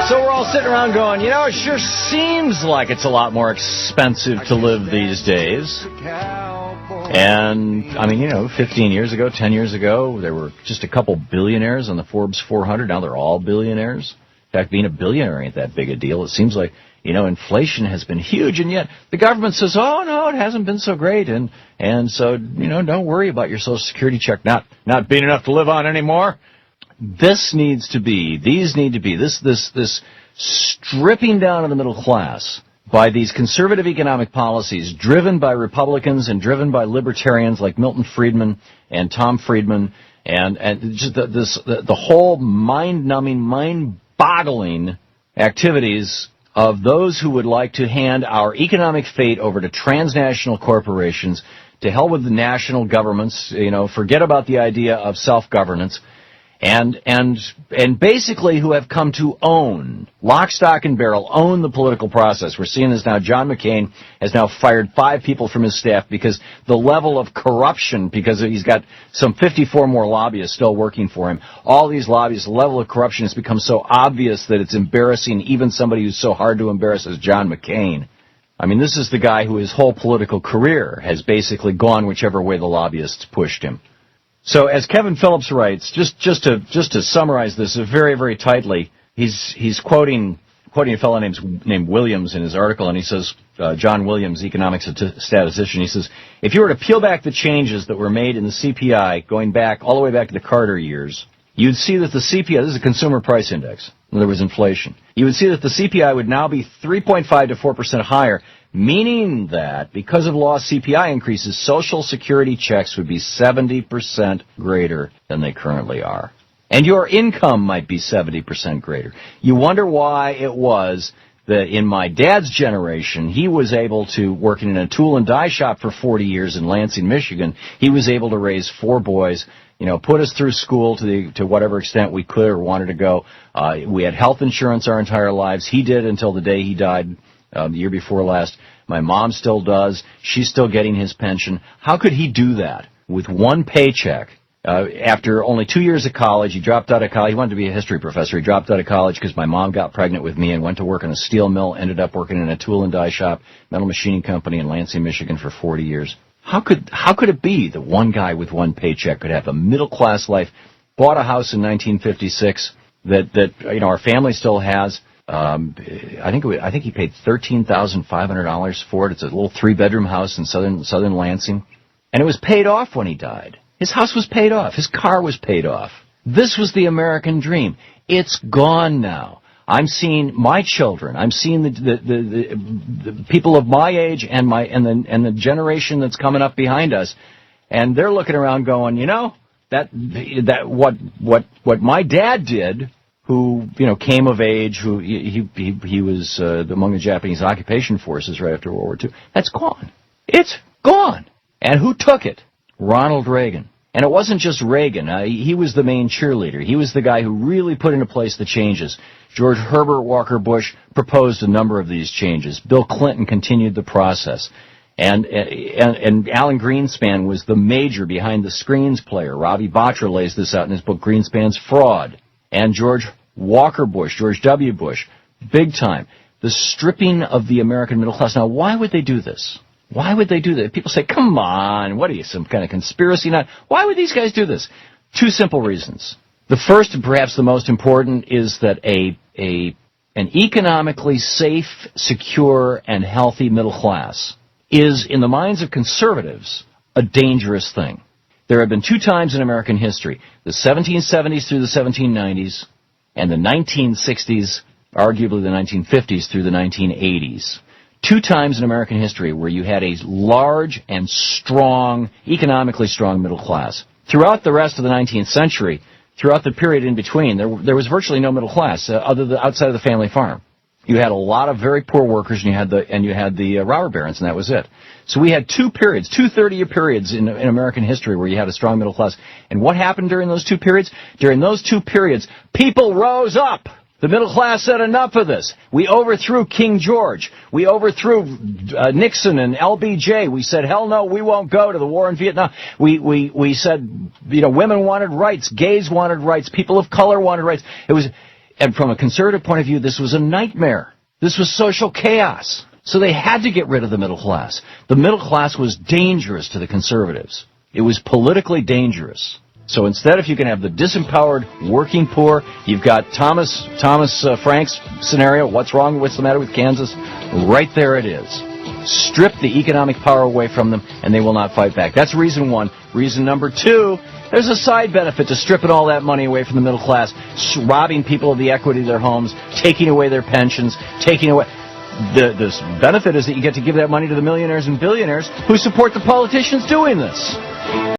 So we're all sitting around going, it sure seems like it's a lot more expensive to live these days. And, 15 years ago, 10 years ago, there were just a couple billionaires on the Forbes 400. Now they're all billionaires. In fact, being a billionaire ain't that big a deal. It seems like, inflation has been huge, and yet the government says, oh, no, it hasn't been so great. And so, don't worry about your Social Security check not being enough to live on anymore. These need to be, this stripping down of the middle class by these conservative economic policies driven by Republicans and driven by libertarians like Milton Friedman and Tom Friedman, and just the whole mind-numbing, mind-boggling activities of those who would like to hand our economic fate over to transnational corporations, to hell with the national governments, forget about the idea of self-governance, and basically who have come to own, lock, stock, and barrel, own the political process. We're seeing this now. John McCain has now fired 5 people from his staff because the level of corruption, because he's got some 54 more lobbyists still working for him. All these lobbyists, the level of corruption has become so obvious that it's embarrassing even somebody who's so hard to embarrass as John McCain. This is the guy who his whole political career has basically gone whichever way the lobbyists pushed him. So, as Kevin Phillips writes, just to summarize this very, very tightly, he's quoting a fellow named Williams in his article, and he says, John Williams, economic statistician, he says, if you were to peel back the changes that were made in the CPI, going back all the way back to the Carter years, you'd see that the CPI, this is a consumer price index, and there was inflation, you would see that the CPI would now be 3.5 to 4% higher, meaning that because of lost CPI increases, Social Security checks would be 70% greater than they currently are. And your income might be 70% greater. You wonder why it was that in my dad's generation, he was able to, working in a tool and die shop for 40 years in Lansing, Michigan, he was able to raise 4 boys, put us through school to whatever extent we could or wanted to go. We had health insurance our entire lives. He did until the day he died. The year before last. My mom still does. She's still getting his pension. How could he do that with one paycheck? After only 2 years of college, he dropped out of college. He wanted to be a history professor. He dropped out of college because my mom got pregnant with me and went to work in a steel mill, ended up working in a tool and die shop, metal machining company in Lansing, Michigan for 40 years. How could it be that one guy with one paycheck could have a middle-class life, bought a house in 1956 that our family still has? I think he paid $13,500 for it. It's a little 3-bedroom house in southern Lansing, and it was paid off when he died. His house was paid off. His car was paid off. This was the American dream. It's gone now. I'm seeing my children. I'm seeing the people of my age and the generation that's coming up behind us, and they're looking around going, that what my dad did, who came of age, who he was among the Japanese occupation forces right after World War II. That's gone. It's gone. And who took it? Ronald Reagan. And it wasn't just Reagan. He was the main cheerleader. He was the guy who really put into place the changes. George Herbert Walker Bush proposed a number of these changes. Bill Clinton continued the process. And Alan Greenspan was the major behind-the-screens player. Ravi Batra lays this out in his book, Greenspan's Fraud. And George W. Bush, big time. The stripping of the American middle class. Now, why would they do this? Why would they do that? People say, come on, what are you, some kind of conspiracy nut? Why would these guys do this? 2 simple reasons. The first, and perhaps the most important, is that an economically safe, secure, and healthy middle class is, in the minds of conservatives, a dangerous thing. There have been 2 times in American history, the 1770s through the 1790s, and the 1960s, arguably the 1950s through the 1980s. 2 times in American history where you had a large and strong, economically strong middle class. Throughout the rest of the 19th century, throughout the period in between, there was virtually no middle class outside of the family farm. You had a lot of very poor workers, and you had the robber barons, and that was it. So we had 2 periods, 2 30-year periods in American history where you had a strong middle class. And what happened during those 2 periods? During those 2 periods, people rose up. The middle class said, enough of this. We overthrew King George. We overthrew Nixon and LBJ. We said, hell no, we won't go to the war in Vietnam. We said, women wanted rights, gays wanted rights, people of color wanted rights. And from a conservative point of view, this was a nightmare. This was social chaos. So they had to get rid of the middle class. The middle class was dangerous to the conservatives. It was politically dangerous. So instead, if you can have the disempowered working poor, you've got Thomas Frank's scenario, what's the matter with Kansas? Right there it is. Strip the economic power away from them, and they will not fight back. That's reason one. Reason number two, there's a side benefit to stripping all that money away from the middle class, robbing people of the equity of their homes, taking away their pensions, taking away... The benefit is that you get to give that money to the millionaires and billionaires who support the politicians doing this.